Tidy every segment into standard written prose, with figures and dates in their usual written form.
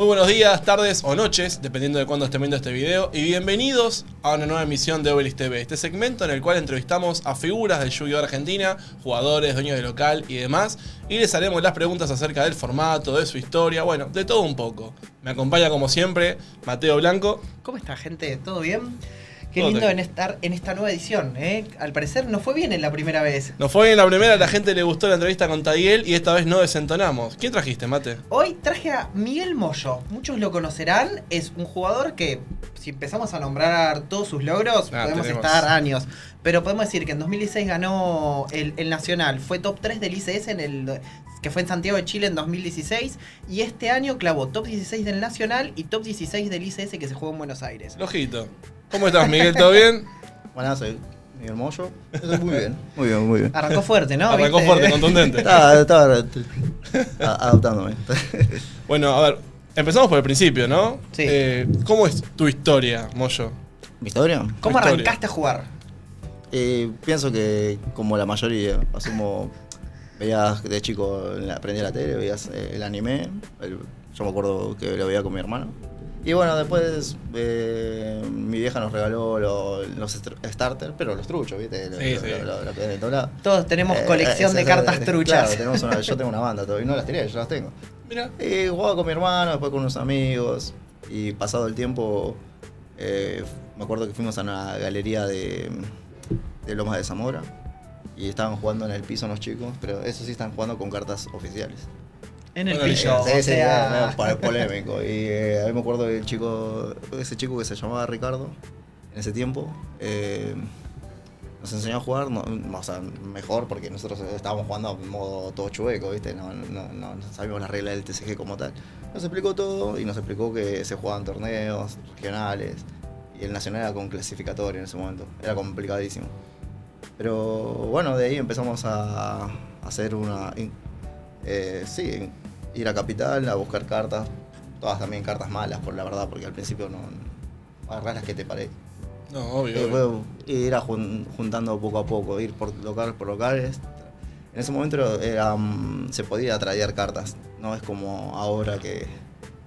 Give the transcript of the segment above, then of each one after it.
Muy buenos días, tardes o noches, dependiendo de cuándo estén viendo este video, y bienvenidos a una nueva emisión de Obelix TV, este segmento en el cual entrevistamos a figuras del Yu-Gi-Oh! Argentina, jugadores, dueños de local y demás, y les haremos las preguntas acerca del formato, de su historia, bueno, de todo un poco. Me acompaña como siempre Mateo Blanco. ¿Cómo está, gente? ¿Todo bien? Qué Todo lindo bien. estar en esta nueva edición, ¿eh? Al parecer nos fue bien en la primera vez. Nos fue bien la primera, a la gente le gustó la entrevista con Tadiel y esta vez no desentonamos. ¿Quién trajiste, Mate? Hoy traje a Miguel Moyo. Muchos lo conocerán. Es un jugador que, si empezamos a nombrar todos sus logros, podemos estar años. Pero podemos decir que en 2016 ganó el Nacional. Fue top 3 del ICS que fue en Santiago de Chile en 2016. Y este año clavó top 16 del Nacional y top 16 del ICS que se jugó en Buenos Aires. Lojito. ¿Cómo estás, Miguel? ¿Todo bien? Bueno, soy Miguel Moyo. Muy bien, muy bien, muy bien. Arrancó fuerte, ¿no? Arrancó ¿Viste? fuerte, contundente. Estaba adaptándome. Bueno, a ver, empezamos por el principio, ¿no? Sí. ¿Cómo es tu historia, Moyo? ¿Mi historia? ¿Cómo historia. arrancaste a jugar? Pienso que, como la mayoría, asumo, veías de chico, aprendías la tele, veías el anime. Yo me acuerdo que lo veía con mi hermano. Y bueno, después mi vieja nos regaló los starters, pero los truchos, ¿viste? Sí. Lo que hay de todo lado. Todos tenemos colección de cartas truchas. Claro, yo tengo una banda todavía, no las tiré, yo las tengo. Mira. Y jugaba con mi hermano, después con unos amigos. Y pasado el tiempo, me acuerdo que fuimos a una galería de Lomas de Zamora. Y estaban jugando en el piso unos chicos, pero eso sí están jugando con cartas oficiales. En el Bueno, piso, Sí, o sí, sea... polémico. Y a mí me acuerdo del ese chico que se llamaba Ricardo, en ese tiempo, nos enseñó a jugar, o sea, mejor porque nosotros estábamos jugando en modo todo chueco, ¿viste? No sabíamos las reglas del TCG como tal. Nos explicó todo y nos explicó que se jugaban torneos regionales y el nacional era con clasificatorio en ese momento. Era complicadísimo. Pero bueno, de ahí empezamos a hacer ir a Capital a buscar cartas, todas también cartas malas, por la verdad, porque al principio no agarrás las que te parece. No, obvio. Ir juntando poco a poco, ir por locales. En ese momento se podía tradear cartas, no es como ahora que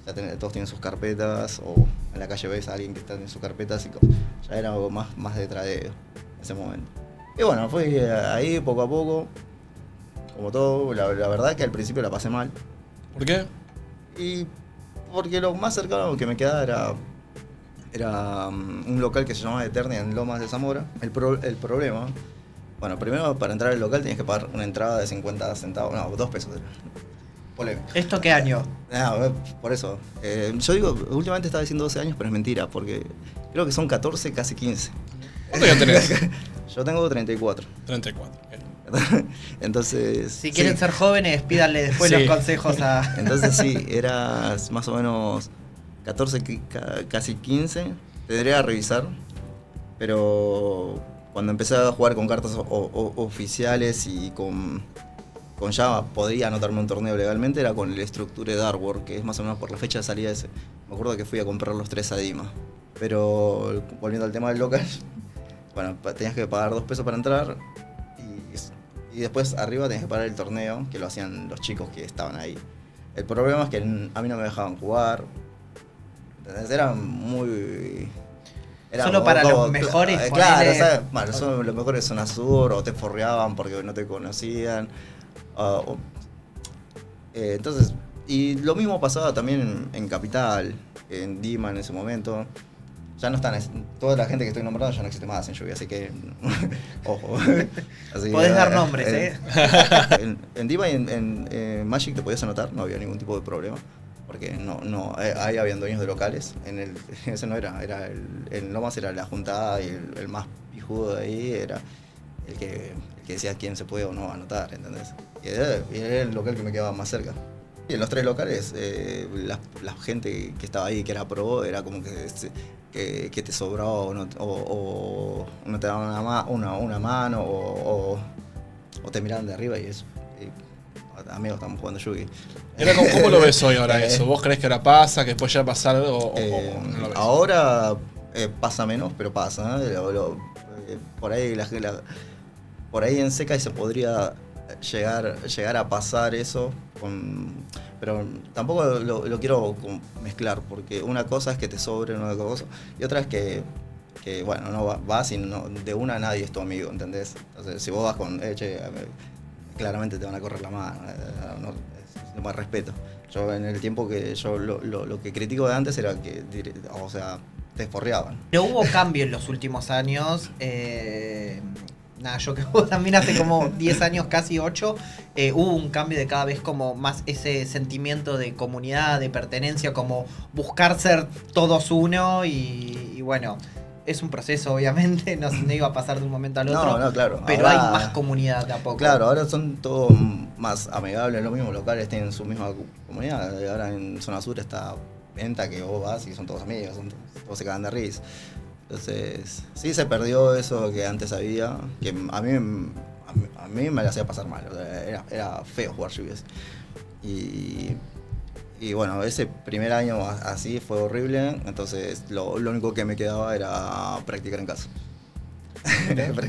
ya todos tienen sus carpetas, o en la calle ves a alguien que está en sus carpetas, y ya era algo más de tradeo en ese momento. Y bueno, fue ahí poco a poco. Como todo, la verdad que al principio la pasé mal. ¿Por qué? Y porque lo más cercano que me quedaba era un local que se llamaba Eternia en Lomas de Zamora. El problema, bueno, primero para entrar al local tenías que pagar una entrada de 50 centavos, no, 2 pesos. Polémica. ¿Esto qué año? No, por eso. Yo digo, últimamente estaba diciendo 12 años, pero es mentira, porque creo que son 14, casi 15. ¿Cuánto ya tenés? Yo tengo 34. 34. Ok. Entonces, Si quieren ser jóvenes, pídanle después Sí. los consejos a... Entonces sí, era más o menos 14, casi 15. Tendría que revisar, pero cuando empecé a jugar con cartas oficiales y con ya podía anotarme un torneo legalmente, era con el Structure Dark World, que es más o menos por la fecha de salida ese. Me acuerdo que fui a comprar los 3 a Dima. Pero volviendo al tema del local, bueno, tenías que pagar 2 pesos para entrar. Y después arriba tenías que pagar el torneo, que lo hacían los chicos que estaban ahí. El problema es que a mí no me dejaban jugar. ¿Entendés? Era muy... Solo para los mejores, Claro, ponele. ¿sabes? Bueno, son los mejores zona sur, o te forreaban porque no te conocían. Entonces, y lo mismo pasaba también en Capital, en Dima en ese momento. Ya no están, toda la gente que estoy nombrando ya no existe más en Yu-Gi, así que ojo. Así Podés que, dar nombres, ¿eh? En Dima y en Magic te podías anotar, no había ningún tipo de problema, porque ahí habían dueños de locales. Ese no era el Lomas era la juntada, y el más pijudo de ahí era el que decía quién se puede o no anotar, ¿entendés? Y era el local que me quedaba más cerca. Y en los 3 locales, la gente que estaba ahí, que era pro, era como que te sobraba o no te daban una mano o te miraban de arriba y eso. Amigos, estamos jugando Yu-Gi. ¿Cómo lo ves hoy ahora eso? ¿Vos crees que ahora pasa, que después ya va a pasar o no lo ves? Ahora pasa menos, pero pasa, ¿eh? Por ahí por ahí en Seca se podría llegar a pasar eso pero tampoco lo quiero mezclar, porque una cosa es que te sobre una cosa y otra es que bueno, no vas y de una nadie es tu amigo, ¿entendés? Entonces, si vos vas con, claramente te van a correr la mano, no más respeto. Yo en el tiempo que yo lo que critico de antes era que, o sea, te esporreaban. Pero hubo cambio en los últimos años. Yo que juego también hace como 10 años, casi 8, hubo un cambio de cada vez como más ese sentimiento de comunidad, de pertenencia, como buscar ser todos uno y bueno, es un proceso obviamente, no iba a pasar de un momento al otro, no, claro. Pero ahora, hay más comunidad de a poco. Claro, ahora son todos más amigables, los mismos locales tienen su misma comunidad. Ahora en Zona Sur está Venta, que vos vas y son todos amigos, todos se cagan de risa. Entonces, sí se perdió eso que antes había, que a mí me lo hacía pasar mal, o sea, era feo jugar lluvias. Y bueno, ese primer año así fue horrible, entonces lo único que me quedaba era practicar en casa.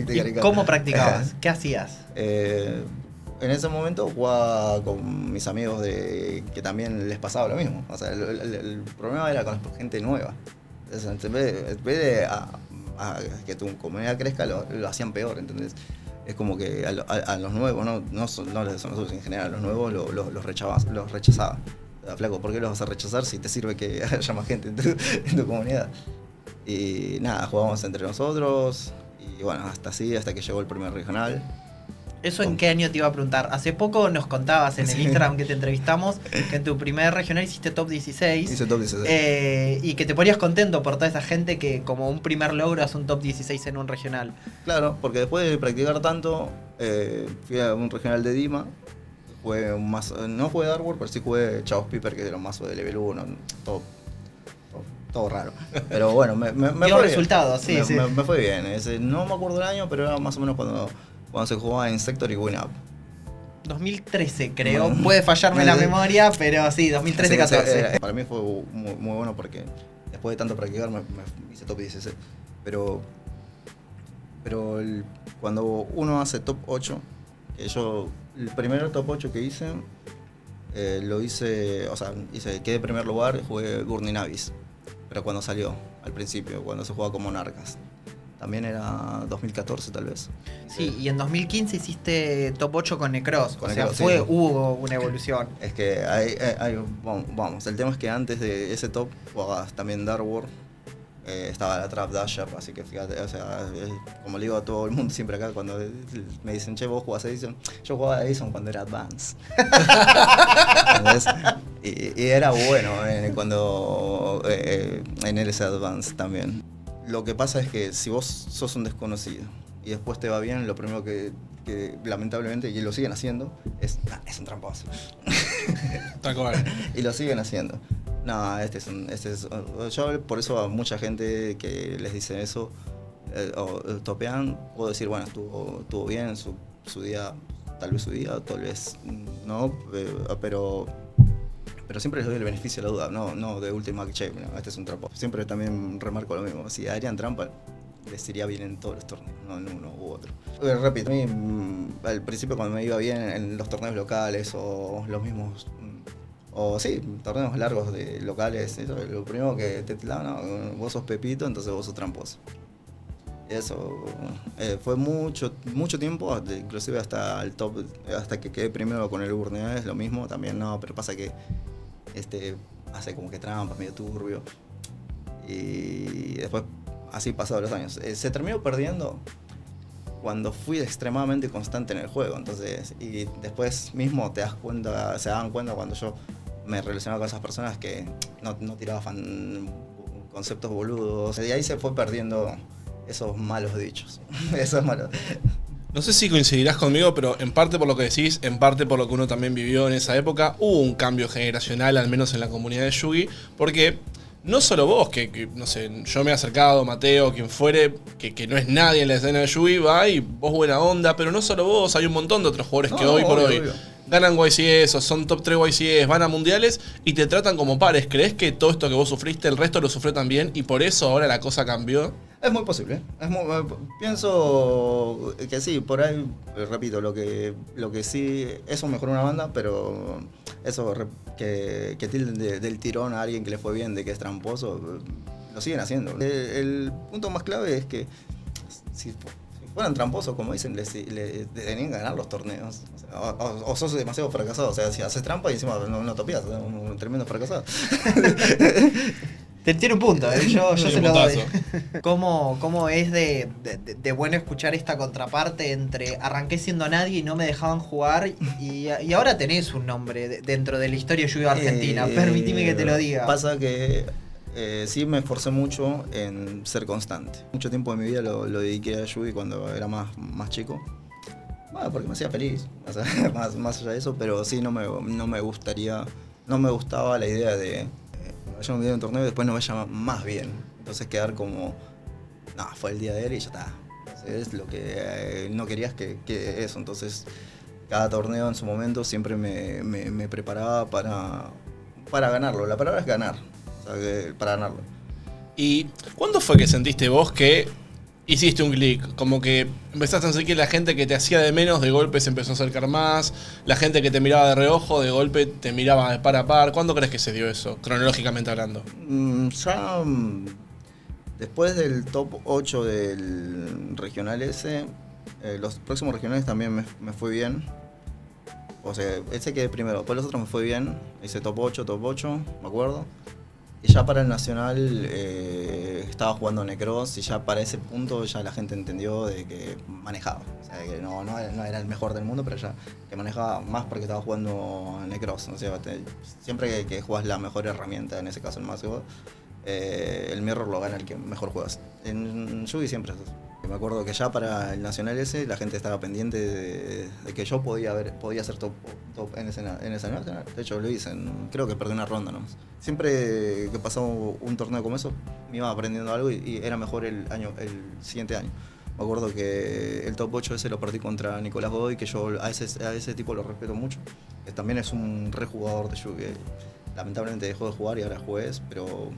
¿Y cómo practicabas? ¿Qué hacías? En ese momento jugaba con mis amigos que también les pasaba lo mismo. O sea, el problema era con la gente nueva. Entonces, en vez de que tu comunidad crezca, lo hacían peor, ¿entendés? Es como que a los nuevos, no los de nosotros en general, a los nuevos los rechazaban. Flaco, ¿por qué los vas a rechazar si te sirve que haya más gente en tu comunidad? Y nada, jugábamos entre nosotros y bueno, hasta que llegó el primer regional. ¿Eso en qué año te iba a preguntar? Hace poco nos contabas en el Instagram que te entrevistamos que en tu primer regional hiciste top 16. Hice top 16. Y que te ponías contento por toda esa gente que como un primer logro hace un top 16 en un regional. Claro, porque después de practicar tanto, fui a un regional de Dima. Jugué un mazo, no jugué Dark World, pero sí jugué Chaos Piper, que era un mazo de level 1, todo raro. Pero bueno, me dio resultados, sí. Me fue bien. No me acuerdo el año, pero era más o menos cuando se jugaba en Sector y Win Up. 2013 creo, puede fallarme la memoria, pero sí, 2013-14. Para mí fue muy bueno porque después de tanto practicar me hice top 16. Pero cuando uno hace top 8, el primer top 8 que hice, lo hice, o sea, quedé en primer lugar, jugué Gurney Navis. Pero cuando salió, al principio, cuando se jugaba con Monarcas. También era 2014 tal vez. Sí, y en 2015 hiciste top 8 con Necros. Necros, hubo una evolución. Es que vamos, el tema es que antes de ese top jugabas también Dark World. Estaba la Trap Dash Up, así que fíjate, o sea, como le digo a todo el mundo siempre acá cuando me dicen, che, vos jugás Edison, yo jugaba Edison cuando era Advance. y era bueno cuando en LS Advance también. Lo que pasa es que si vos sos un desconocido y después te va bien, lo primero que lamentablemente, y lo siguen haciendo, es un tramposo. Tal cual. Y lo siguen haciendo. No, yo por eso a mucha gente que les dice eso, o topean, puedo decir, bueno, estuvo bien su día, tal vez no, pero siempre les doy el beneficio de la duda, no de última, che, no, este es un trampo. Siempre también remarco lo mismo, si harían trampa, les iría bien en todos los torneos, no en uno u otro. Repito, a mí al principio cuando me iba bien en los torneos locales o los mismos, o sí, torneos largos de locales, eso, lo primero que te tiraban, no, vos sos Pepito, entonces vos sos tramposo. Eso fue mucho tiempo, inclusive hasta el top, hasta que quedé primero con el Burneas, es lo mismo, también no, pero pasa que hace como que trampa, medio turbio. Y después, así pasados los años. Se terminó perdiendo cuando fui extremadamente constante en el juego, entonces, y después mismo se daban cuenta cuando yo me relacionaba con esas personas que no tiraban conceptos boludos, y ahí se fue perdiendo esos malos dichos. Esos malos. No sé si coincidirás conmigo, pero en parte por lo que decís, en parte por lo que uno también vivió en esa época, hubo un cambio generacional, al menos en la comunidad de Yugi, porque no solo vos, que no sé, yo me he acercado, Mateo, quien fuere, que no es nadie en la escena de Yugi, va y vos buena onda, pero no solo vos, hay un montón de otros jugadores que hoy por hoy ganan YCS o son top 3 YCS, van a mundiales y te tratan como pares. ¿Crees que todo esto que vos sufriste, el resto lo sufrió también y por eso ahora la cosa cambió? Es muy posible. Pienso que sí, por ahí, repito, lo que sí, eso mejoró una banda, pero eso que tilden del tirón a alguien que le fue bien, de que es tramposo, lo siguen haciendo. El punto más clave es que si fueran tramposos, como dicen, le tenían que ganar los torneos. O sos demasiado fracasado. O sea, si haces trampa y encima no topías, un tremendo fracasado. Tiene un punto, yo se lo doy. ¿Cómo es de bueno escuchar esta contraparte entre arranqué siendo nadie y no me dejaban jugar y ahora tenés un nombre dentro de la historia de Yu-Gi-Oh! Argentina? Permitime que te lo diga. Pasa que sí me esforcé mucho en ser constante. Mucho tiempo de mi vida lo dediqué a Yu-Gi cuando era más chico. Bueno, porque me hacía feliz, o sea, más allá de eso, pero sí no me gustaba la idea de vaya un video en torneo y después no vaya más bien. Entonces quedar como, no, fue el día de él y ya está. Entonces, lo que no querías que eso. Entonces, cada torneo en su momento siempre me preparaba para ganarlo. La palabra es ganar, o sea, para ganarlo. ¿Y cuándo fue que sentiste vos que hiciste un clic? Como que empezaste a sentir que la gente que te hacía de menos de golpe se empezó a acercar más, la gente que te miraba de reojo de golpe te miraba de par a par. ¿Cuándo crees que se dio eso, cronológicamente hablando? Ya después del top 8 del regional ese, los próximos regionales también me fue bien. O sea, ese quedé primero, después los otros me fue bien, hice top 8, me acuerdo. Y ya para el nacional estaba jugando Necros y ya para ese punto ya la gente entendió de que manejaba. O sea, que no era el mejor del mundo, pero ya que manejaba más porque estaba jugando Necros. O sea, siempre que juegas la mejor herramienta, en ese caso el Massive, el mirror lo gana el que mejor juegas. En Yu-Gi siempre es eso. Me acuerdo que ya para el nacional ese la gente estaba pendiente de que yo podía ser top en ese nacional. De hecho lo hice, creo que perdí una ronda nomás. Siempre que pasaba un torneo como eso me iba aprendiendo algo y era mejor el siguiente año. Me acuerdo que el top 8 ese lo perdí contra Nicolás Godoy, que yo a ese tipo lo respeto mucho. Que también es un rejugador de Yu-Gi. Lamentablemente dejó de jugar y ahora es juez, pero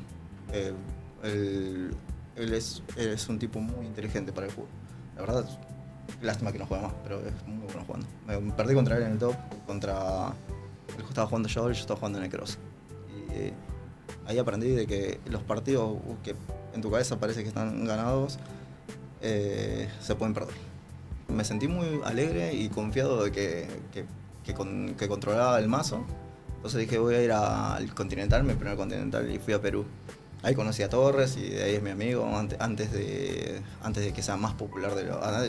él es un tipo muy inteligente para el juego. La verdad, lástima que no juega más, pero es muy bueno jugando. Me perdí contra él en el top, él estaba jugando yo y yo estaba jugando Necros. Y ahí aprendí de que los partidos que en tu cabeza parece que están ganados, se pueden perder. Me sentí muy alegre y confiado de que controlaba el mazo. Entonces dije, voy a ir al Continental, mi primer Continental, y fui a Perú. Ahí conocí a Torres y de ahí es mi amigo, antes de que sea más popular.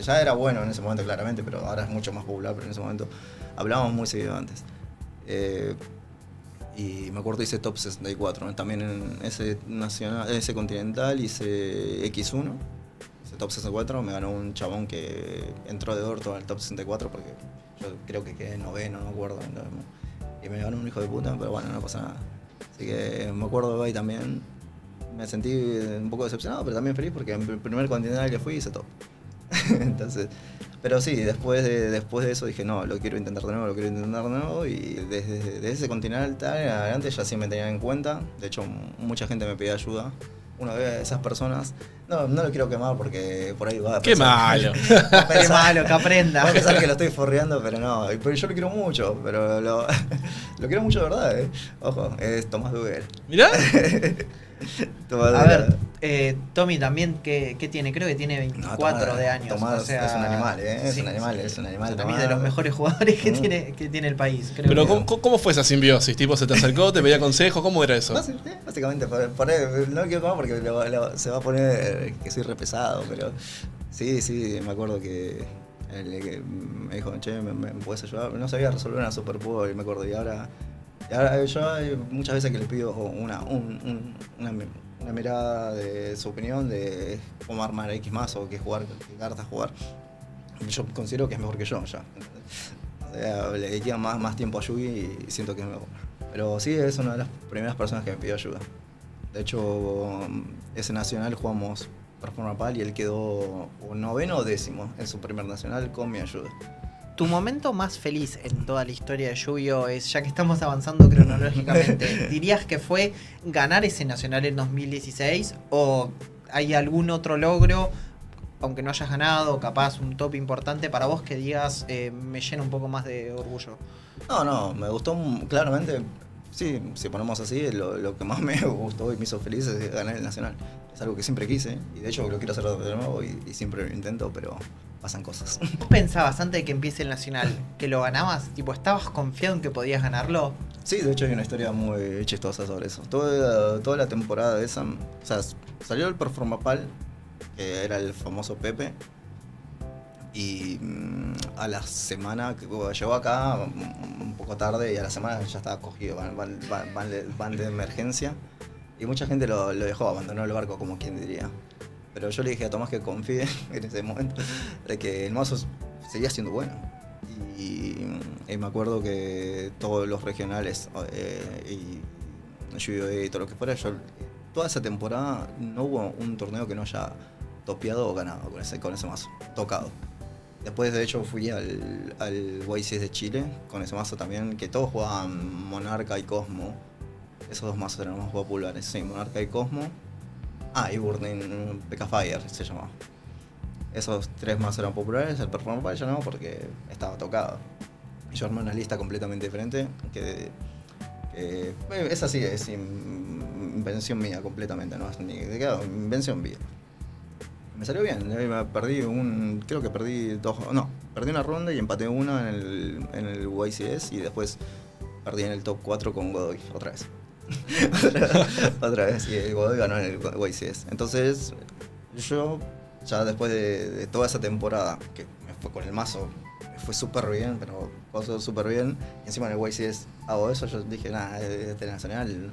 Ya era bueno en ese momento claramente, pero ahora es mucho más popular, pero en ese momento hablábamos muy seguido antes. Y me acuerdo hice top 64, ¿no? También en ese Continental hice X1, hice top 64, me ganó un chabón que entró de orto en el top 64 porque yo creo que quedé noveno, no me acuerdo. Y me ganó un hijo de puta, pero bueno, no pasa nada. Así que me acuerdo ahí también. Me sentí un poco decepcionado, pero también feliz porque en el primer Continental que fui hice top. Entonces, pero sí, después de eso dije, no, lo quiero intentar de nuevo, y desde ese Continental en adelante ya sí me tenían en cuenta. De hecho, mucha gente me pedía ayuda. Una de esas personas, no lo quiero quemar porque por ahí va a ¡Qué pensar, malo! ¡Qué malo, que aprenda! Va a pensar que lo estoy forreando, pero no. Pero yo lo quiero mucho, pero lo quiero mucho de verdad, Ojo, es Tomás Duguer. ¿Mirá? A ver, Tommy también, ¿qué tiene? Creo que tiene 24 de años. Tomás, o sea, es un animal, Es sí, un animal. Para mí es de los mejores jugadores que tiene el país. Creo. Pero ¿cómo fue esa simbiosis? ¿Tipo se te acercó, te pedía consejos? ¿Cómo era eso? Básicamente, por ahí, no quiero tomar porque se va a poner que soy re pesado, pero sí, me acuerdo que me dijo, che, ¿me puedes ayudar? No sabía resolver una Super Bowl, me acuerdo, y ahora yo hay muchas veces que le pido una mirada de su opinión de cómo armar X más o qué cartas jugar. Yo considero que es mejor que yo ya. O sea, le dediqué más tiempo a Yu-Gi y siento que es mejor. Pero sí, es una de las primeras personas que me pidió ayuda. De hecho, ese nacional jugamos Performa Pal y él quedó noveno o décimo en su primer nacional con mi ayuda. ¿Tu momento más feliz en toda la historia de Yu-Gi-Oh! Es, ya que estamos avanzando cronológicamente, dirías que fue ganar ese nacional en 2016 o ¿hay algún otro logro, aunque no hayas ganado, capaz un top importante para vos que digas me llena un poco más de orgullo? No, me gustó claramente. Sí, si ponemos así, lo que más me gustó y me hizo feliz es ganar el Nacional. Es algo que siempre quise y de hecho lo quiero hacer de nuevo y siempre lo intento, pero pasan cosas. ¿Vos pensabas antes de que empiece el Nacional que lo ganabas? Tipo, ¿estabas confiado en que podías ganarlo? Sí, de hecho hay una historia muy chistosa sobre eso. Toda la temporada esa, o sea, salió el Performapal, que era el famoso Pepe, y a la semana que llegó acá un poco tarde y a la semana ya estaba cogido, van de emergencia y mucha gente lo dejó, abandonó el barco como quien diría. Pero yo le dije a Tomás que confíe en ese momento de que el mazo seguía siendo bueno. Y me acuerdo que todos los regionales y Yu-Gi-Oh! Y todo lo que fuera, toda esa temporada no hubo un torneo que no haya topeado o ganado con ese mazo, tocado. Después, de hecho, fui al YCS de Chile con ese mazo también, que todos jugaban Monarca y Cosmo. Esos dos mazos eran los más populares, sí, Monarca y Cosmo. Ah, y Burning PK Fire se llamaba. Esos tres mazos eran populares, el Performance ya no, porque estaba tocado. Y yo armé una lista completamente diferente, que esa sí es invención mía completamente, no es ni de qué, invención mía. Me salió bien, perdí una ronda y empaté una en el YCS y después perdí en el top 4 con Godoy, otra vez. otra vez, y el Godoy ganó en el YCS. Entonces, yo ya después de toda esa temporada, que me fue con el mazo, me fue súper bien, pero pasó súper bien, y encima en el YCS hago eso, yo dije, nada, este Nacional...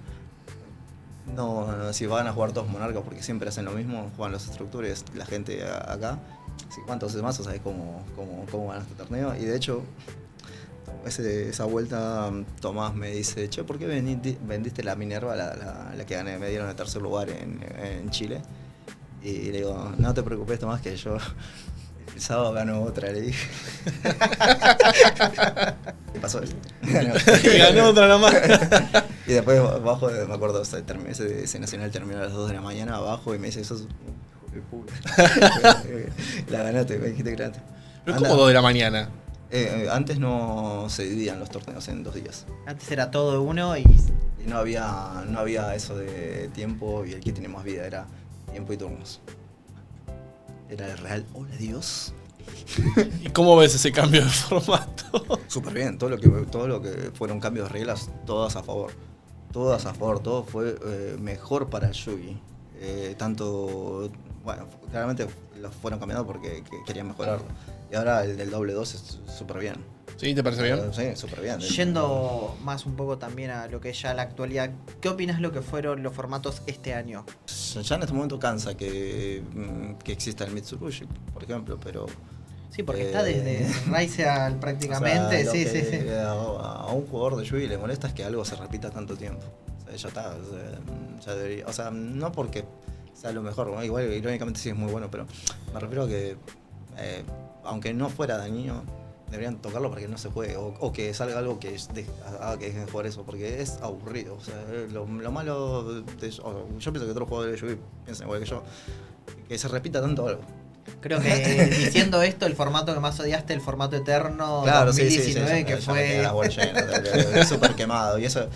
No, si van a jugar todos Monarcas porque siempre hacen lo mismo, juegan los estructuras, la gente acá. Si cuántos mazos sabes cómo van este torneo. Y de hecho, esa vuelta Tomás me dice, che, ¿por qué vendiste la Minerva, la que gané? Me dieron el tercer lugar en Chile. Y le digo, no te preocupes Tomás, que yo el sábado gano otra, le dije. Y pasó eso. Ganó otra nomás. Y después abajo, me acuerdo, ese Nacional terminó a las 2 de la mañana abajo y me dice, sos de puta. La ganaste, me dijiste que ganaste. ¿Pero cómo 2 de la mañana? Antes no se dividían los torneos en 2 días. Antes era todo de uno y no había eso de tiempo y el que tiene más vida era tiempo y turnos. Era el real, hola Dios. ¿Y cómo ves ese cambio de formato? Súper bien, todo lo que fueron cambios de reglas, todas a favor. Todo fue mejor para el Yugi. Tanto, bueno, claramente los fueron cambiando porque querían mejorarlo. Y ahora el del doble 2 es súper bien. ¿Sí? ¿Te parece bien? Sí, súper bien. Yendo más un poco también a lo que es ya la actualidad, ¿qué opinas lo que fueron los formatos este año? Ya en este momento cansa que exista el Mitsubishi, por ejemplo, pero... Sí, porque está desde Raizal prácticamente, o sea, sí. A un jugador de Yugi le molesta es que algo se repita tanto tiempo. O sea, ya está, ya debería, o sea, no porque sea lo mejor, ¿no? Igual irónicamente sí es muy bueno, pero me refiero a que aunque no fuera dañino, deberían tocarlo para que no se juegue, o que salga algo que haga que dejen de jugar eso, porque es aburrido. O sea, lo malo yo pienso que otros jugadores de Yugi piensan igual que yo, que se repita tanto algo. Creo que diciendo esto, el formato que más odiaste, el formato eterno, claro, 2019, sí, que fue... súper quemado. Y ese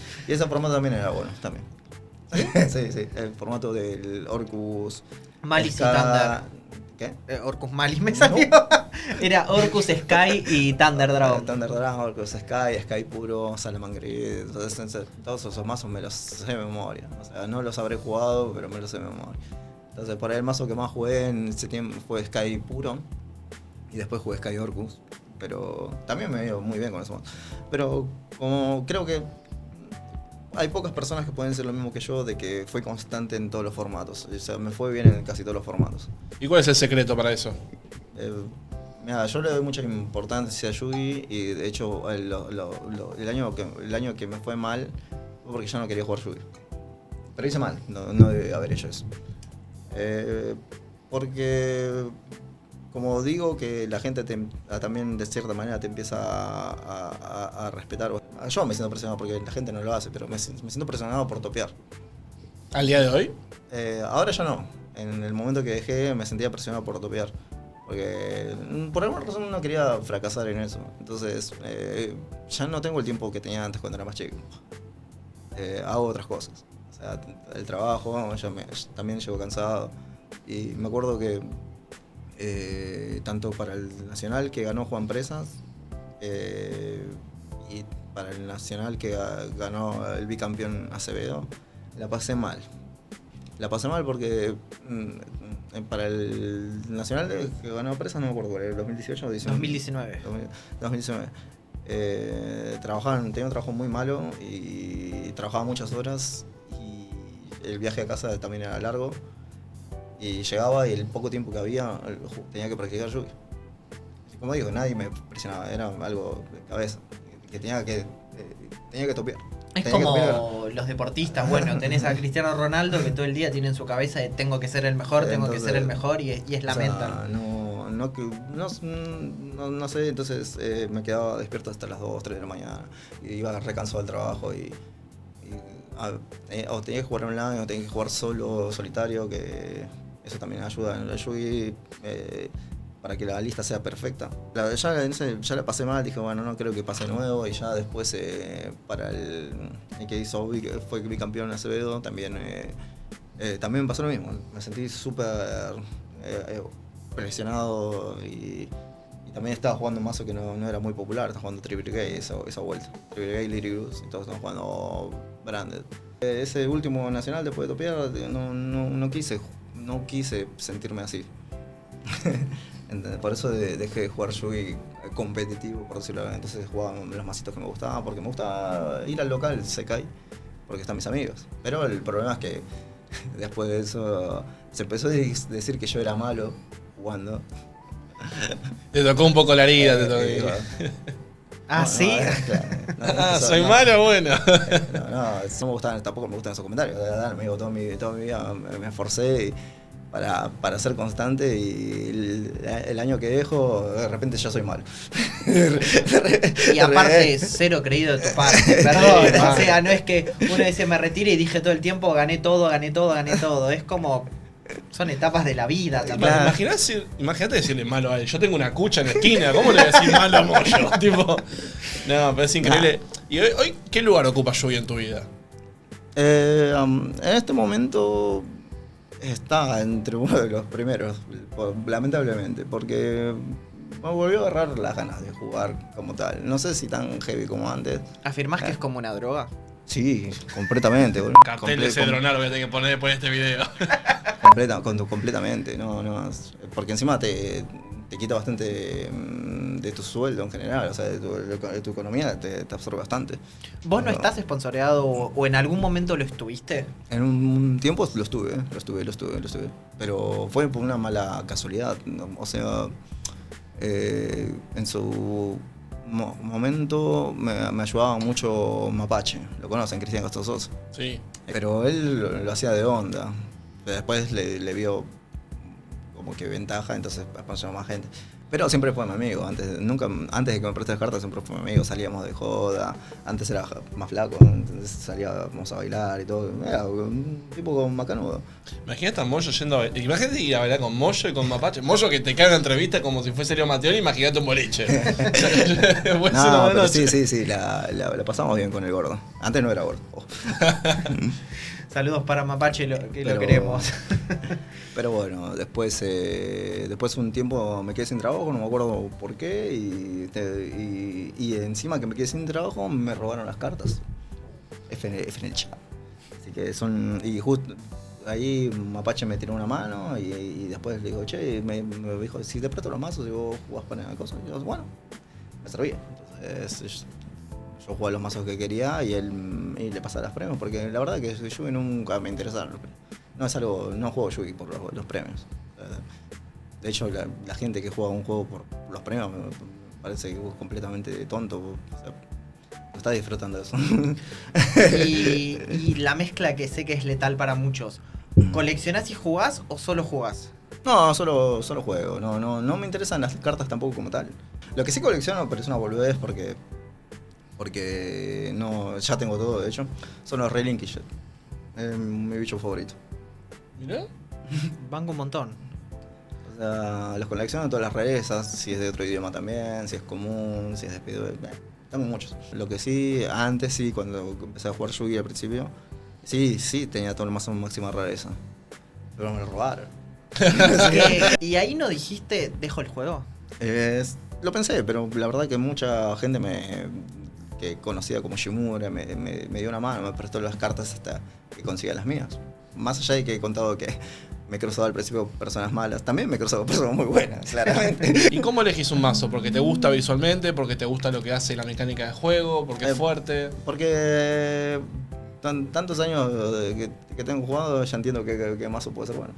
formato también era bueno, también. Sí, el formato del Orcus... Malice y Thunder. ¿Qué? Orcus Malice me salió. Era Orcus, Sky y Thunder Dragon. Thunder Dragon, Orcus Sky Puro, Salamangreed, todos esos mazos me los sé de memoria. O sea, no los habré jugado, pero me los sé de memoria. Entonces, por ahí el mazo que más jugué en ese tiempo fue Sky Puro. Y después jugué Sky Orcus. Pero también me dio muy bien con ese mazo. Pero como creo que hay pocas personas que pueden decir lo mismo que yo, de que fue constante en todos los formatos. O sea, me fue bien en casi todos los formatos. ¿Y cuál es el secreto para eso? Mira, yo le doy mucha importancia a Yugi. Y de hecho, el año que me fue mal fue porque yo no quería jugar Yugi. Pero hice mal, no debe haber hecho eso. Porque, como digo, que la gente también de cierta manera te empieza a respetar. Yo me siento presionado porque la gente no lo hace, pero me siento presionado por topear. ¿Al día de hoy? Ahora ya no. En el momento que dejé me sentía presionado por topear. Porque por alguna razón no quería fracasar en eso. Entonces, ya no tengo el tiempo que tenía antes cuando era más chico. Hago otras cosas. O sea, el trabajo, también llego cansado. Y me acuerdo que tanto para el Nacional que ganó Juan Presas y para el Nacional que ganó el bicampeón Acevedo, la pasé mal. La pasé mal porque para el Nacional que ganó Presas, no me acuerdo, ¿el 2018 o 2019? 2019. Tenía un trabajo muy malo y trabajaba muchas horas y el viaje a casa también era largo y llegaba y el poco tiempo que había tenía que practicar lluvia. Como digo, nadie me presionaba, era algo de cabeza, que tenía que topear. Es como los deportistas, bueno, tenés a Cristiano Ronaldo que todo el día tiene en su cabeza de tengo que ser el mejor, tengo que ser el mejor y es la mental. No sé, entonces me quedaba despierto hasta las 2, 3 de la mañana y iba recansado del trabajo o tenía que jugar online o tenía que jugar solitario, que eso también ayuda en el Yugi para que la lista sea perfecta. Ya la pasé mal, dije bueno, no creo que pase nuevo y ya después para el que hizo que fue bicampeón Acevedo también me pasó lo mismo. Me sentí súper presionado y también estaba jugando un mazo que no era muy popular, estaba jugando Triple Gay esa vuelta. Triple Gay, Lirius, y todos estaban jugando Branded. Ese último nacional después de topear no quise sentirme así. Por eso dejé de jugar Yugi competitivo, por decirlo así. Entonces jugaba los macitos que me gustaban, porque me gusta ir al local Sekai, porque están mis amigos. Pero el problema es que después de eso se empezó a decir que yo era malo jugando. Te tocó un poco la herida, ¿sí? Claro. Soy malo, bueno. Tampoco me gustan esos comentarios. Me digo, toda mi vida me esforcé para ser constante y el año que dejo, de repente ya soy malo. Y aparte, cero creído de tu parte, perdón. O sea, no es que uno dice me retire y dije todo el tiempo gané todo. Es como... Son etapas de la vida también. Claro. Imagínate decirle malo a él. Yo tengo una cucha en la esquina, ¿cómo le voy a decir malo a Moyo? Tipo, no, pero es increíble. ¿Y hoy qué lugar ocupa Yugi en tu vida? En este momento está entre uno de los primeros, lamentablemente, porque me volvió a agarrar las ganas de jugar como tal. No sé si tan heavy como antes. ¿Afirmás que es como una droga? Sí, completamente. Cartel de Cedronal voy a tener que poner después de este video. Completamente, no, porque encima te quita bastante de tu sueldo en general, o sea, de tu economía te absorbe bastante. ¿Vos no estás sponsoreado o en algún momento lo estuviste? En un tiempo lo estuve, pero fue por una mala casualidad, o sea, en su momento me ayudaba mucho Mapache, lo conocen, Cristian Castosos. Sí. Pero él lo hacía de onda. Después le vio como que ventaja, entonces sponsoró más gente. Pero siempre fue mi amigo. Antes de que me preste las cartas, siempre fue mi amigo. Salíamos de joda. Antes era más flaco, entonces salíamos a bailar y todo. Era un tipo con macanudo. Imagínate a Moyo imagínate ir a bailar con Moyo y con Mapache. Moyo que te cae una entrevista como si fuese Leo Matteoli, imagínate un boliche. No, pero sí, la pasamos bien con el gordo. Antes no era gordo. Oh. Saludos para Mapache, lo queremos. Pero bueno, después un tiempo me quedé sin trabajo, no me acuerdo por qué, y encima que me quedé sin trabajo me robaron las cartas. F en el chat. Así que y justo ahí Mapache me tiró una mano y después le digo, che, me dijo, si te presto los mazos y vos jugás para la cosa. Y yo, bueno, me servía. Entonces yo jugaba los mazos que quería y le pasaba los premios, porque la verdad que Yugi nunca me interesaron los premios. No juego Yugi por los premios. De hecho, la gente que juega un juego por los premios me parece que es completamente tonto. O sea, no está disfrutando de eso. Y la mezcla que sé que es letal para muchos. ¿Coleccionás y jugás o solo jugás? No, solo juego. No me interesan las cartas tampoco como tal. Lo que sí colecciono, pero es una boludez porque no, ya tengo todo, de hecho, son los Relinquished. Es mi bicho favorito. ¿Mirá? Banco un montón. O sea, los colecciono en todas las rarezas, si es de otro idioma también, si es común, si es de Speedway. Tengo muchos. Lo que sí, antes sí, cuando empecé a jugar Yu-Gi al principio, sí, tenía todo el mazo máxima rareza. Pero me lo robaron. ¿Y ahí no dijiste, dejo el juego? Lo pensé, pero la verdad que mucha gente que conocida como Shimura me dio una mano, me prestó las cartas hasta que consiga las mías. Más allá de que he contado que me he cruzado al principio personas malas, también me he cruzado personas muy buenas, claramente. ¿Y cómo elegís un mazo? ¿Porque te gusta visualmente? ¿Porque te gusta lo que hace la mecánica de juego? ¿Porque es fuerte? Porque tantos años que tengo jugado, ya entiendo que mazo puede ser bueno.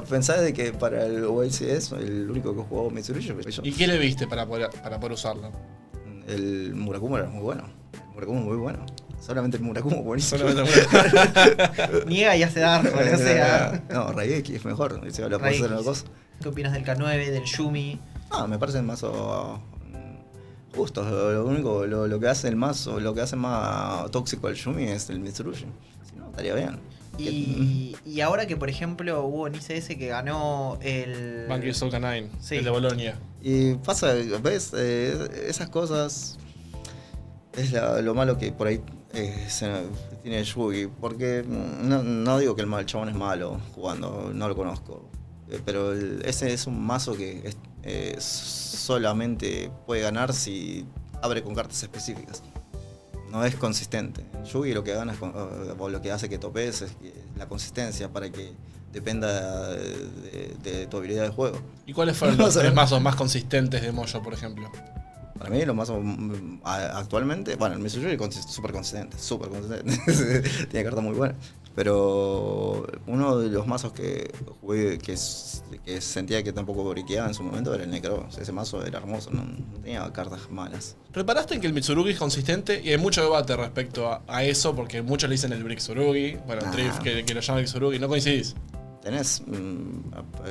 Pensás de que para el OLCS, el único que jugó Mitsurugi fue yo. ¿Y qué le viste para poder usarlo? El Murakumo era muy bueno. El Murakumo es muy bueno. Solamente el Murakumo es buenísimo. Niega y hace dar, o sea. No, Raigeki es mejor. Si lo puedes hacer una cosa. ¿Qué opinas del K9, del Yumi? No, me parecen mazo justos. Lo único, lo que hace el mazo, lo que hace más tóxico al Yumi es el Mitsurugi. Si no, estaría bien. Y ahora que, por ejemplo, hubo en ICS que ganó el... Banky Soul Canine, sí. El de Bolonia. Y pasa, ¿ves? Esas cosas es lo malo que por ahí tiene Yugi. Porque no digo que el chabón es malo jugando, no lo conozco. Pero ese es un mazo que solamente puede ganar si abre con cartas específicas. No es consistente. En Yugi lo que gana o lo que hace que topes es la consistencia para que dependa de tu habilidad de juego. ¿Y cuáles fueron los tres mazos más consistentes de Mojo, por ejemplo? Para mí los mazos actualmente, bueno, el Mitsurugi es súper consistente. Tiene cartas muy buenas. Pero uno de los mazos que jugué que sentía que tampoco briqueaba en su momento era el Necro. Ese mazo era hermoso, no tenía cartas malas. Reparaste en que el Mitsurugi es consistente y hay mucho debate respecto a eso, porque muchos le dicen el Brixurugi, bueno, Triff que lo llama Brixurugi, ¿no coincidís? Tenés,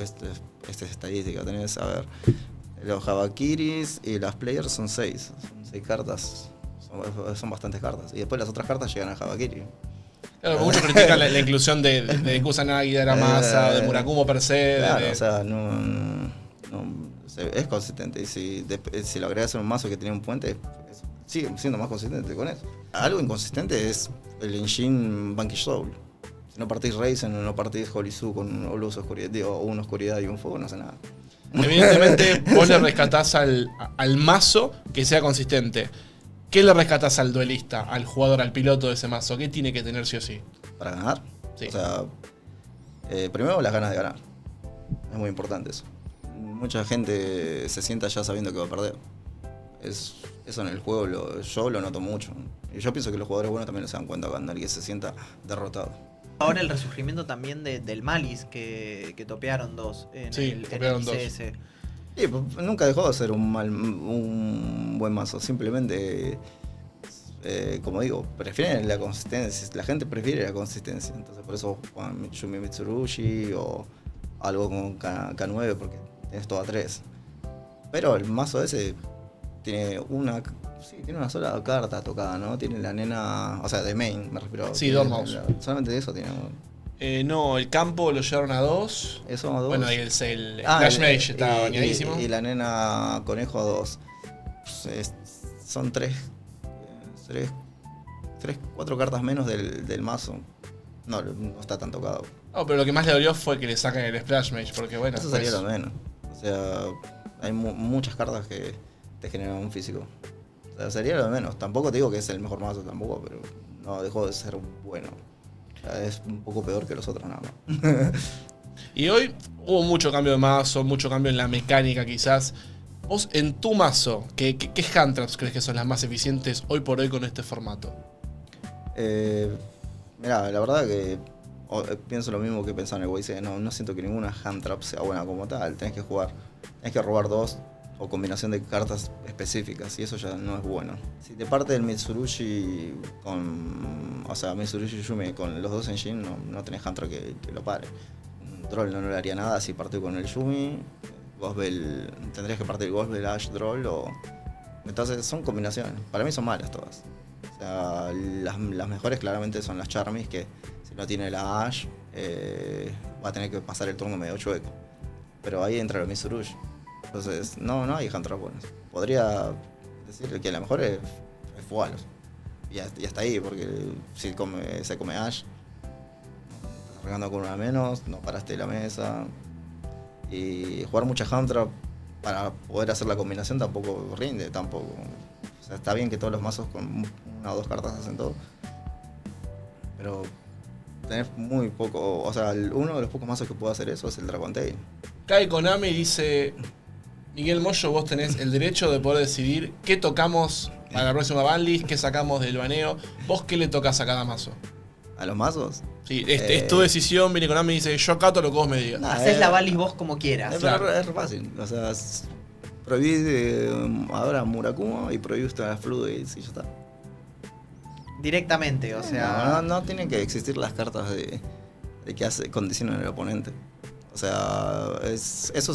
esta es estadística, tenés, a ver, los Habakiris y las Players son 6 cartas, son bastantes cartas. Y después las otras cartas llegan a Habakiri. Claro, muchos critican la inclusión de Kusanagi, de Aramasa, de Murakumo per se. Claro, o sea, es consistente. Y si lo agregas en un mazo que tiene un puente, sigue siendo más consistente con eso. Algo inconsistente es el engine Bankish Soul. Si no partís Raizen, no partís Holisu con una oscuridad y un fuego, no hace nada. Evidentemente, vos le rescatás al mazo que sea consistente. ¿Qué le rescatás al duelista, al jugador, al piloto de ese mazo? ¿Qué tiene que tener sí o sí? ¿Para ganar? Sí. O sea, primero las ganas de ganar. Es muy importante eso. Mucha gente se sienta ya sabiendo que va a perder. Eso en el juego yo lo noto mucho. Y yo pienso que los jugadores buenos también se dan cuenta cuando alguien se sienta derrotado. Ahora el resurgimiento también del Malice que topearon dos en el ICS. Sí, nunca dejó de ser un buen mazo, simplemente, como digo, prefieren la consistencia, la gente prefiere la consistencia, entonces por eso juegan Yumi Mitsurugi o algo con K9 porque tienes todo a 3. Pero el mazo ese tiene una sola carta tocada, ¿no? Tiene la nena, o sea, de main, me refiero. Sí, Dormouse. Solamente de eso tiene. No, el campo lo llevaron a 2. Eso a 2. Bueno, y el Flash Mage está bañadísimo. Y la nena conejo a 2. Son 4 cartas menos del mazo. No está tan tocado. No, pero lo que más le dolió fue que le saquen el Splash Mage, porque bueno. Eso sería lo menos. O sea, hay muchas cartas que te generan un físico. O sea, sería lo menos. Tampoco te digo que es el mejor mazo tampoco, pero no dejó de ser bueno. Es un poco peor que los otros nada más. Y hoy hubo mucho cambio de mazo, mucho cambio en la mecánica quizás. Vos en tu mazo, ¿qué hand traps crees que son las más eficientes hoy por hoy con este formato? Mirá, la verdad que pienso lo mismo que pensaba en el WC. No siento que ninguna hand trap sea buena como tal. Tenés que robar 2 o combinación de cartas específicas y eso ya no es bueno. Si te parte del Mitsurugi Mitsurugi y Yumi con los 2 engine, no tenés hand trap que lo pare. Un Droll no le haría nada si partió con el Yumi. Gospel, tendrías que partir Gospel, Ash, Droll o... Entonces son combinaciones. Para mí son malas todas. O sea, las mejores claramente son las Charmis, que si no tiene la Ashe, va a tener que pasar el turno medio chueco. Pero ahí entra el Misurush. Entonces, no hay Hunter buenos. Podría decir que la mejor es Fualos. Y hasta ahí, porque si se come Ashe, estás cargando con una menos, no paraste la mesa. Y jugar mucha Hunter para poder hacer la combinación tampoco rinde, tampoco. O sea, está bien que todos los mazos con una o dos cartas hacen todo. Pero tenés muy poco, o sea, uno de los pocos mazos que puede hacer eso es el Dragon Tail. Kai Konami dice: Miguel Moyo, vos tenés el derecho de poder decidir qué tocamos para la próxima banlist, qué sacamos del baneo. ¿Vos qué le tocas a cada mazo? ¿A los mazos? Sí, es tu decisión. Viene Konami y dice: yo acato lo que vos me digas. Hacés la banlist vos como quieras. Es fácil, o sea, prohibís ahora Murakuma y prohibís todas las Fluids y ya está. Directamente, o sea... No tienen que existir las cartas de que condicionan al oponente. O sea, eso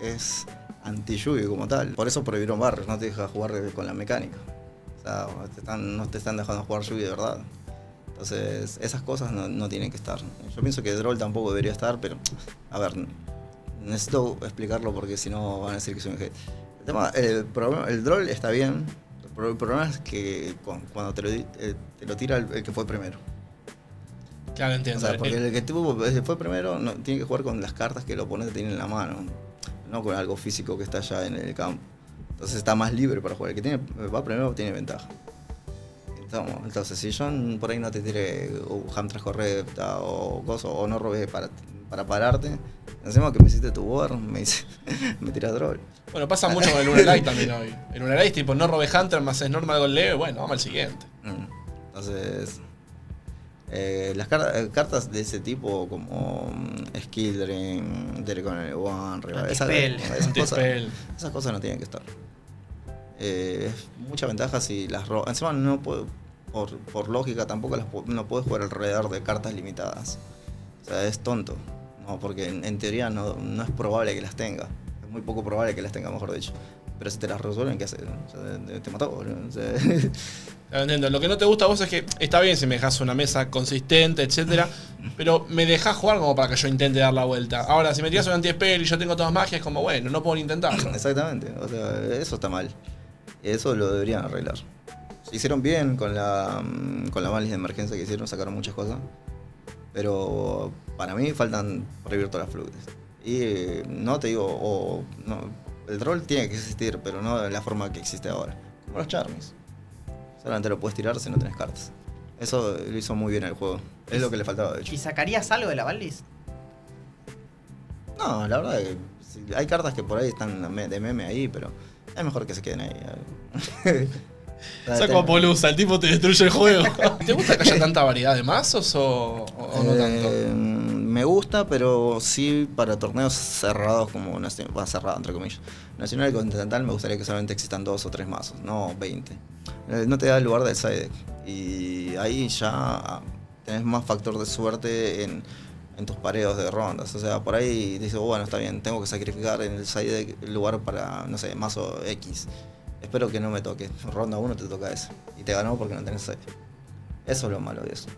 es anti-Yugi como tal. Por eso prohibieron barrios, no te deja jugar con la mecánica. O sea, no te están dejando jugar Yugi de verdad. Entonces, esas cosas no tienen que estar. Yo pienso que Droll tampoco debería estar, pero... A ver, necesito explicarlo porque si no van a decir que soy un hate. El Droll está bien. El problema es que cuando te lo tira el que fue primero. Claro, entiendo. O sea, porque el que fue primero tiene que jugar con las cartas que el oponente tiene en la mano, no con algo físico que está allá en el campo. Entonces está más libre para jugar. El que va primero tiene ventaja. Entonces, si yo por ahí no te tire Hamtras correcta o cosa, o no robé para pararte, encima que me hiciste tu war, me tiras Droll. Bueno, pasa mucho con el Lunalight también hoy. El Lunalight es tipo, no robé Hunter, más es normal con leve, bueno, vamos al siguiente. Entonces, las cartas de ese tipo como Skildring, Derek on el One, esas cosas no tienen que estar. Mucha ventaja si las robas. Encima no puedo, por lógica tampoco no puedes jugar alrededor de cartas limitadas. O sea, es tonto. No, porque en teoría no es probable que las tenga. Es muy poco probable que las tenga, mejor dicho. Pero si te las resuelven, ¿qué haces? O sea, te mató, ¿no? O sea, entiendo. Lo que no te gusta a vos es que está bien si me dejás una mesa consistente, etcétera, pero me dejás jugar como para que yo intente dar la vuelta. Ahora, si me tiras un anti-spell y yo tengo todas magias, es como, bueno, no puedo intentarlo. Exactamente. O sea, eso está mal. Eso lo deberían arreglar. Hicieron bien con la banlist de emergencia que hicieron, sacaron muchas cosas. Pero para mí faltan prohibir todas las fluides. Y no te digo, el Droll tiene que existir, pero no de la forma que existe ahora. Como los Charmis. Solamente lo puedes tirar si no tenés cartas. Eso lo hizo muy bien el juego. Es lo que le faltaba, de hecho. ¿Y sacarías algo de la banlist? No, la verdad es que hay cartas que por ahí están de meme ahí, pero es mejor que se queden ahí. Saco a Polusa, el tipo te destruye el juego. ¿Te gusta que haya tanta variedad de mazos o no tanto? Me gusta, pero sí para torneos cerrados como cerrado entre comillas. Nacional y Continental me gustaría que solamente existan 2 o 3 mazos, no 20. No te da el lugar del side deck. Y ahí ya tenés más factor de suerte en tus pareos de rondas. O sea, por ahí dices, bueno, está bien, tengo que sacrificar en el side deck el lugar para, no sé, mazo X. Espero que no me toque. Ronda 1 te toca ese. Y te ganó porque no tenés side. Eso es lo malo de eso.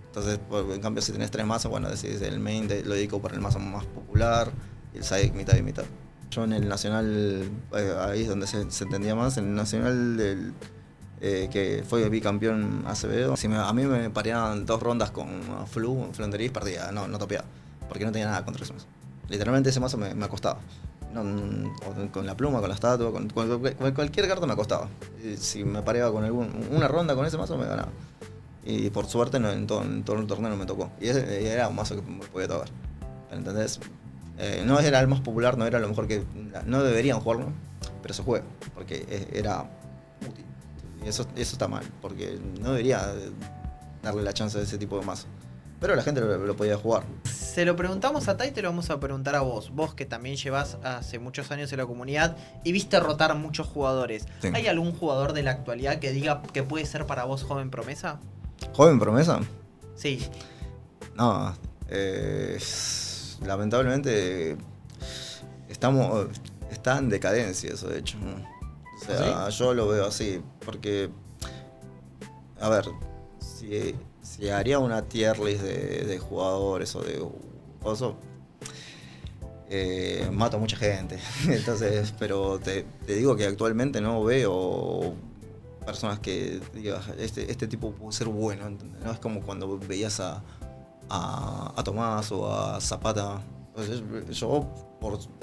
Entonces, en cambio, si tenés 3 mazos, bueno, decís el main lo dedico para el mazo más popular y el side mitad y mitad. Yo en el Nacional, ahí es donde se entendía más, en el Nacional que fue bicampeón Acevedo, si a mí me pareaban 2 rondas con Flonderis, perdía, no topeaba, porque no tenía nada contra ese mazo. Literalmente ese mazo me acostaba. Con la pluma, con la estatua, con cualquier carta me acostaba. Y si me pareaba con una ronda con ese mazo, me ganaba. Y por suerte en todo el torneo no me tocó. Y era un mazo que me podía tocar. ¿Entendés? No era el más popular, no era lo mejor que... No deberían jugarlo, pero se juega, porque era útil. Y eso está mal, porque no debería darle la chance de ese tipo de mazo. Pero la gente lo podía jugar. Se lo preguntamos a Tai y te lo vamos a preguntar a vos. Vos que también llevas hace muchos años en la comunidad y viste rotar muchos jugadores. Sí. ¿Hay algún jugador de la actualidad que diga que puede ser para vos joven promesa? ¿Joven promesa? Sí. No, lamentablemente está en decadencia eso, de hecho. O sea, ¿sí? Yo lo veo así, porque a ver, si haría una tier list de jugadores o de cosas, mato a mucha gente. Entonces, pero te digo que actualmente no veo personas que digas, este tipo puede ser bueno, ¿entendés? No es como cuando veías a Tomás o a Zapata. Entonces, yo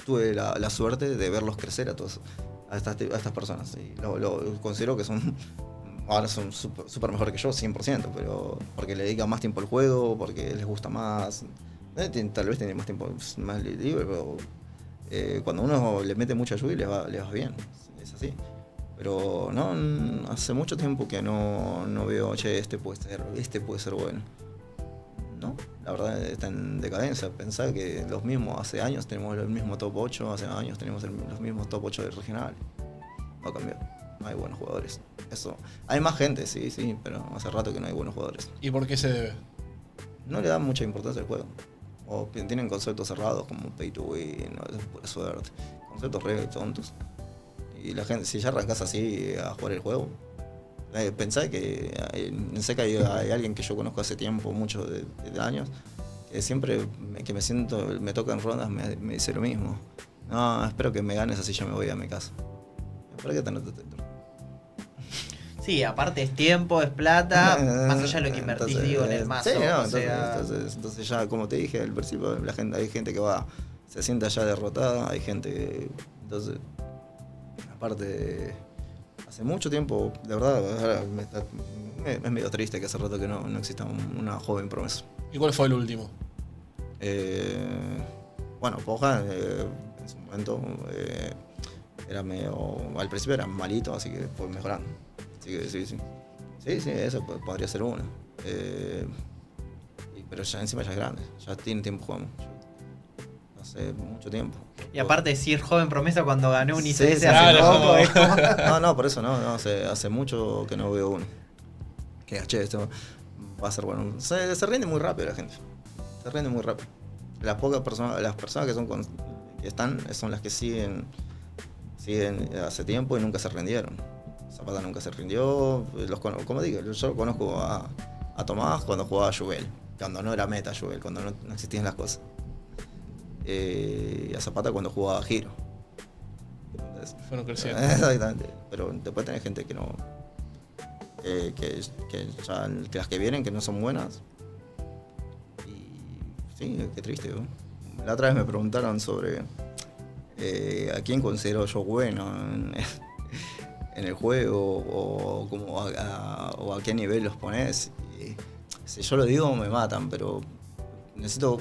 tuve la suerte de verlos crecer a estas personas. Y lo considero que ahora son súper mejor que yo, 100%, pero porque le dedican más tiempo al juego, porque les gusta más. Tal vez tienen más tiempo más libre, pero cuando uno le mete mucha lluvia les va bien. Es así. Pero no, hace mucho tiempo que no veo, che, este puede ser bueno. No, la verdad está en decadencia. Pensá que hace años tenemos el mismo top 8, hace años tenemos los mismos top 8 del regional. No ha cambiado. No hay buenos jugadores. Eso. Hay más gente, sí, pero hace rato que no hay buenos jugadores. ¿Y por qué se debe? No le dan mucha importancia al juego. O tienen conceptos cerrados como pay to win, no, es pura suerte. Conceptos re tontos. Y la gente, si ya arrancás así a jugar el juego, pensá que en Seca hay alguien que yo conozco hace tiempo, muchos de años, que siempre que me toca en rondas me dice lo mismo. No, espero que me ganes así yo me voy a mi casa. ¿Para qué tenerte dentro? Sí, aparte es tiempo, es plata, más allá de lo que invertís, en el mazo. Sí, no, entonces ya, como te dije al principio, hay gente que se sienta ya derrotada, hay gente. Entonces, aparte, hace mucho tiempo, de verdad, es medio triste que hace rato que no exista una joven promesa. ¿Y cuál fue el último? Bueno, Poja, en su momento, era medio. Al principio era malito, así que fue mejorando. Así que sí, eso podría ser uno. Pero ya encima ya es grande, ya tiene tiempo jugando. Hace mucho tiempo. Y aparte decir joven promesa cuando ganó un ICS hace claro, poco. No, por eso no, hace mucho que no veo uno. Que che, esto va a ser bueno. Se rinde muy rápido la gente. Se rinde muy rápido. Las personas que están son las que siguen hace tiempo y nunca se rindieron. Zapata nunca se rindió, como digo, yo conozco a Tomás cuando jugaba a Jubel, cuando no era meta Jubel, cuando no existían las cosas. Y a Zapata cuando jugaba a Giro. Fueron creciendo. Exactamente, pero después tenés gente que no. Que las que vienen, que no son buenas. Y sí, qué triste, ¿no? La otra vez me preguntaron sobre a quién considero yo bueno en el juego o a qué nivel los pones. Y si yo lo digo me matan, pero necesito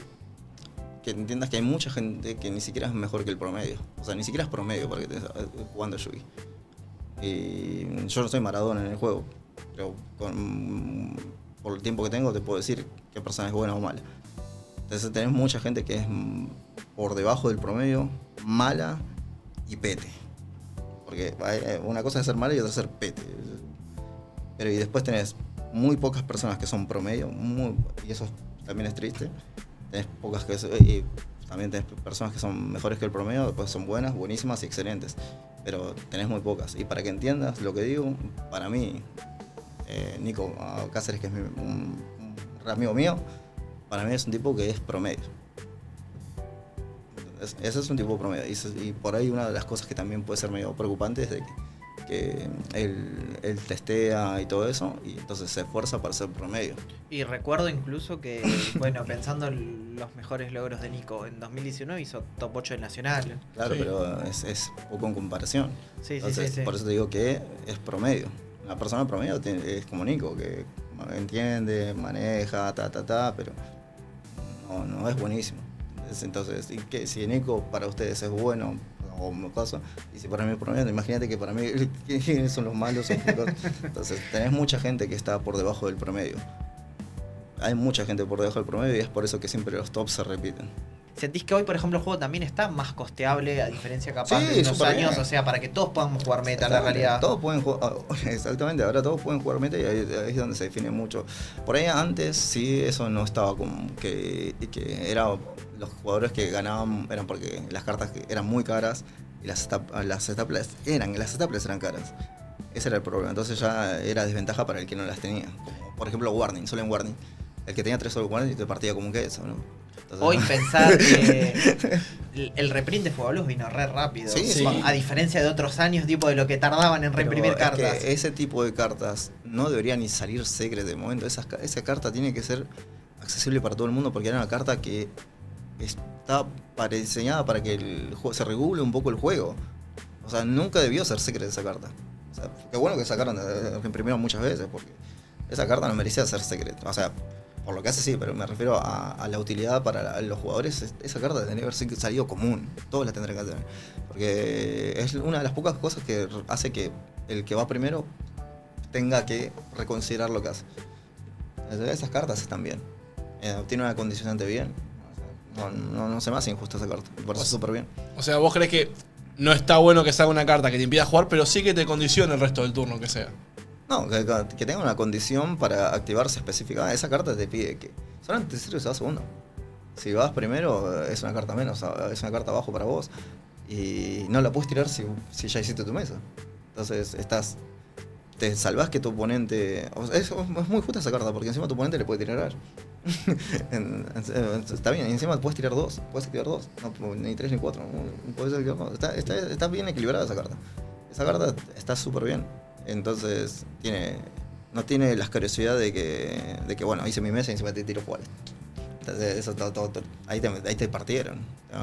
que entiendas que hay mucha gente que ni siquiera es mejor que el promedio. O sea, ni siquiera es promedio para que estés jugando Yugi. Y yo no soy Maradona en el juego, pero por el tiempo que tengo te puedo decir qué persona es buena o mala. Entonces tenés mucha gente que es por debajo del promedio, mala y pete. Porque una cosa es ser mala y otra es ser pete. Pero y después tenés muy pocas personas que son promedio, y eso también es triste. Tenés pocas y también tenés personas que son mejores que el promedio, después son buenas, buenísimas y excelentes. Pero tenés muy pocas. Y para que entiendas lo que digo, para mí, Nico Cáceres, que es un amigo mío, para mí es un tipo que es promedio. Ese es un tipo promedio. Y por ahí una de las cosas que también puede ser medio preocupante es de que él testea y todo eso, y entonces se esfuerza para ser promedio. Y recuerdo incluso que, bueno, pensando en los mejores logros de Nico, en 2019 hizo top 8 del Nacional. Claro, sí. Pero es poco en comparación. Sí, entonces, sí. Por eso te digo que es promedio. Una persona promedio es como Nico, que entiende, maneja, pero no es buenísimo. Entonces, si Nico para ustedes es bueno, o me pasa, y si para mí es promedio, imagínate que para mí ¿quiénes son los malos? Entonces, tenés mucha gente que está por debajo del promedio. Hay mucha gente por debajo del promedio y es por eso que siempre los tops se repiten. ¿Sentís que hoy, por ejemplo, el juego también está más costeable, a diferencia capaz de unos años? Bien. O sea, para que todos podamos jugar meta en la realidad. Todos pueden jugar, exactamente, ahora todos pueden jugar meta y ahí es donde se define mucho. Por ahí antes sí eso no estaba como que era los jugadores que ganaban eran porque las cartas eran muy caras y las staples eran caras. ese era el problema. Entonces ya era desventaja para el que no las tenía. Como, por ejemplo, Warning, solo en Warning. El que tenía 3 solo Warning te partía como un queso, ¿no? Entonces, hoy pensar que el reprint de Fuego Luz vino re rápido. Sí. A diferencia de otros años, tipo de lo que tardaban en reimprimir pero es cartas. que ese tipo de cartas no debería ni salir secret de momento. Esa carta tiene que ser accesible para todo el mundo porque era una carta que está diseñada para que el juego se regule un poco el juego. O sea, nunca debió ser secret esa carta. O sea, qué bueno que sacaron, que imprimieron muchas veces, porque esa carta no merecía ser secret. O sea, por lo que hace sí, pero me refiero a la utilidad para los jugadores. Esa carta tendría que haber salido común. Todos la tendrían que tener. Porque es una de las pocas cosas que hace que el que va primero tenga que reconsiderar lo que hace. Esas cartas están bien. Tiene una condicionante bien. No se me hace injusta esa carta. Me parece súper bien. O sea, vos crees que no está bueno que salga una carta que te impida jugar, pero sí que te condicione el resto del turno, que sea. No, que tenga una condición para activarse específica. Esa carta te pide que solamente te sirve si vas segundo. Si vas primero, es una carta menos, es una carta abajo para vos. Y no la puedes tirar si ya hiciste tu mesa. Entonces te salvás que tu oponente... O sea, es muy justa esa carta, porque encima tu oponente le puede tirar. Está bien, y encima puedes tirar 2. Puedes activar 2. No, ni 3 ni 4. Puedes activar 2. Está bien equilibrada esa carta. Esa carta está súper bien. Entonces no tiene la asquerosidad de que bueno, hice mi mesa y encima te tiro cuáles. Entonces eso ahí te partieron.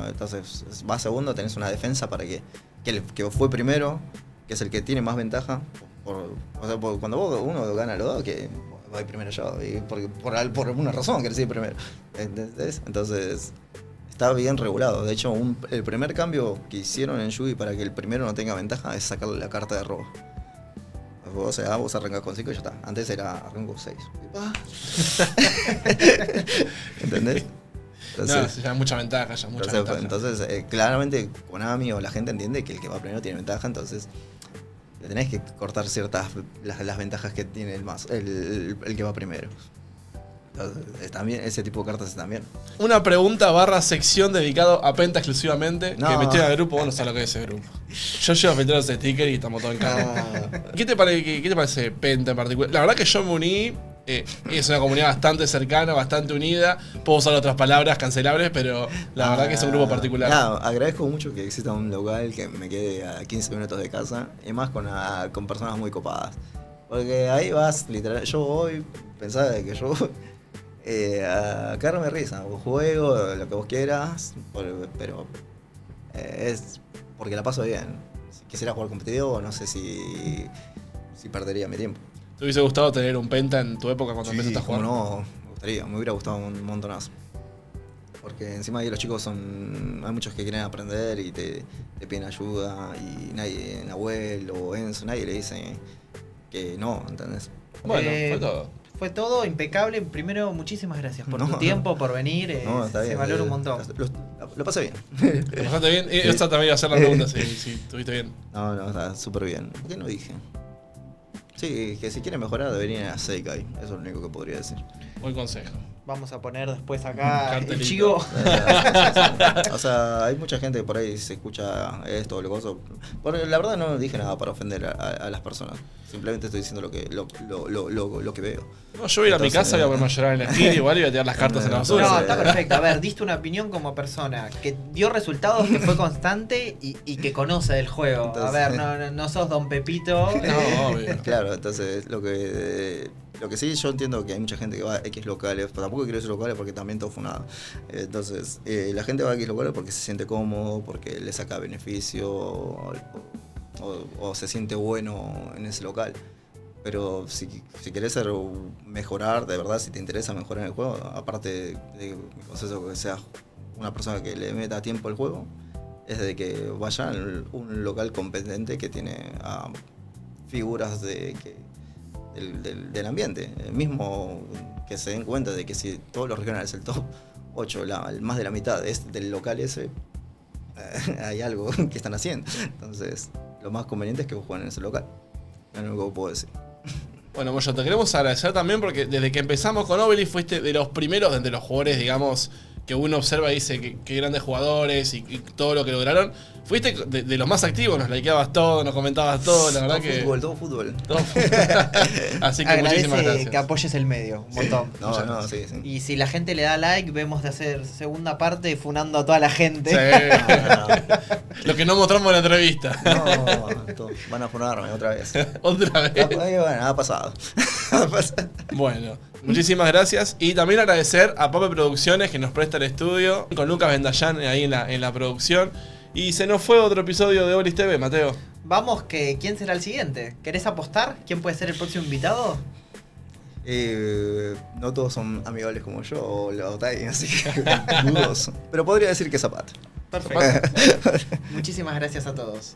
Entonces vas segundo, tenés una defensa para que el que fue primero, que es el que tiene más ventaja, o sea, cuando uno gana los dos, que voy primero yo, y por alguna razón querés ir primero. ¿Entendés? Entonces está bien regulado. De hecho, el primer cambio que hicieron en Yugi para que el primero no tenga ventaja es sacarle la carta de robo. O sea, vos arrancás con 5 y ya está. Antes era arranco con 6. ¿Entendés? Entonces, ya mucha ventaja, ventaja. Entonces claramente Konami o la gente entiende que el que va primero tiene ventaja, entonces le tenés que cortar ciertas las ventajas que tiene el que va primero. Entonces, también, ese tipo de cartas están bien. Una pregunta / sección dedicado a Penta exclusivamente. No. Que metí al grupo, vos no sabés lo que es ese grupo. Yo llevo a meter ese sticker y estamos todos en cara. ¿Qué te parece Penta en particular? La verdad que yo me uní. Es una comunidad bastante cercana, bastante unida. Puedo usar otras palabras cancelables, pero la verdad que es un grupo particular. Agradezco mucho que exista un local que me quede a 15 minutos de casa. Y más con personas muy copadas. Porque ahí vas, literal. Yo voy, pensaba que yo... a cagarme risa, juego, lo que vos quieras, pero es porque la paso bien. Si quisiera jugar competitivo, no sé si perdería mi tiempo. ¿Te hubiese gustado tener un Penta en tu época cuando empezaste a jugar? No, me hubiera gustado un montonazo. Porque encima ahí los chicos hay muchos que quieren aprender y te piden ayuda y nadie, Nahuel o Enzo, nadie le dice que no, ¿entendés? Bueno, fue todo. Fue todo impecable. Primero, muchísimas gracias por tu tiempo, por venir. Está bien, se valora un montón. Lo pasé bien. ¿Lo pasaste bien? Esta también iba a ser la pregunta, si estuviste bien. No, está súper bien. ¿Por qué no dije? Sí, que si quieren mejorar deberían ir a Seikai. Eso es lo único que podría decir. Buen consejo. Vamos a poner después acá Cartelito. el chivo. O sea, hay mucha gente que por ahí se escucha esto o lo cosa. La verdad no dije nada para ofender a las personas. Simplemente estoy diciendo lo que veo. No, yo voy a ir a mi casa y voy a ponerme a llorar en la esquina igual y voy a tirar las cartas en la basura. No, está perfecto. A ver, diste una opinión como persona que dio resultados, que fue constante y que conoce del juego. Entonces, a ver, no sos Don Pepito. No, obvio. Claro, entonces lo que sí yo entiendo que hay mucha gente que va a X locales, pero tampoco quiero decir locales porque también todo fue nada. Entonces, la gente va a X locales porque se siente cómodo, porque le saca beneficio o se siente bueno en ese local. Pero si querés mejorar, de verdad, si te interesa mejorar en el juego, aparte de mi consejo que seas una persona que le meta tiempo al juego, es de que vaya a un local competente que tiene figuras del ambiente. Mismo que se den cuenta de que si todos los regionales, el top 8, más de la mitad es del local ese, hay algo que están haciendo. Entonces, lo más conveniente es que vos jueguen en ese local. Es lo único que puedo decir. Bueno, Moyo, te queremos agradecer también porque desde que empezamos con Obelis fuiste de los primeros, de los jugadores, digamos, que uno observa y dice que grandes jugadores y todo lo que lograron. Fuiste de los más activos, nos likeabas todo, nos comentabas todo, la verdad que... Todo fútbol. Así que muchísimas gracias. Que apoyes el medio, un montón. Sí. Y si la gente le da like, vemos de hacer segunda parte funando a toda la gente. Sí. Lo que no mostramos en la entrevista. Van a funarme otra vez. Otra vez. Bueno, ha pasado. Bueno, muchísimas gracias. Y también agradecer a Pape Producciones que nos presta el estudio, con Lucas Vendallán ahí en la producción. Y se nos fue otro episodio de Obelis TV, Mateo. Vamos, ¿quién será el siguiente? ¿Querés apostar? ¿Quién puede ser el próximo invitado? No todos son amigables como yo o Lautay, así que dudoso. Pero podría decir que Zapata. Perfecto. Muchísimas gracias a todos.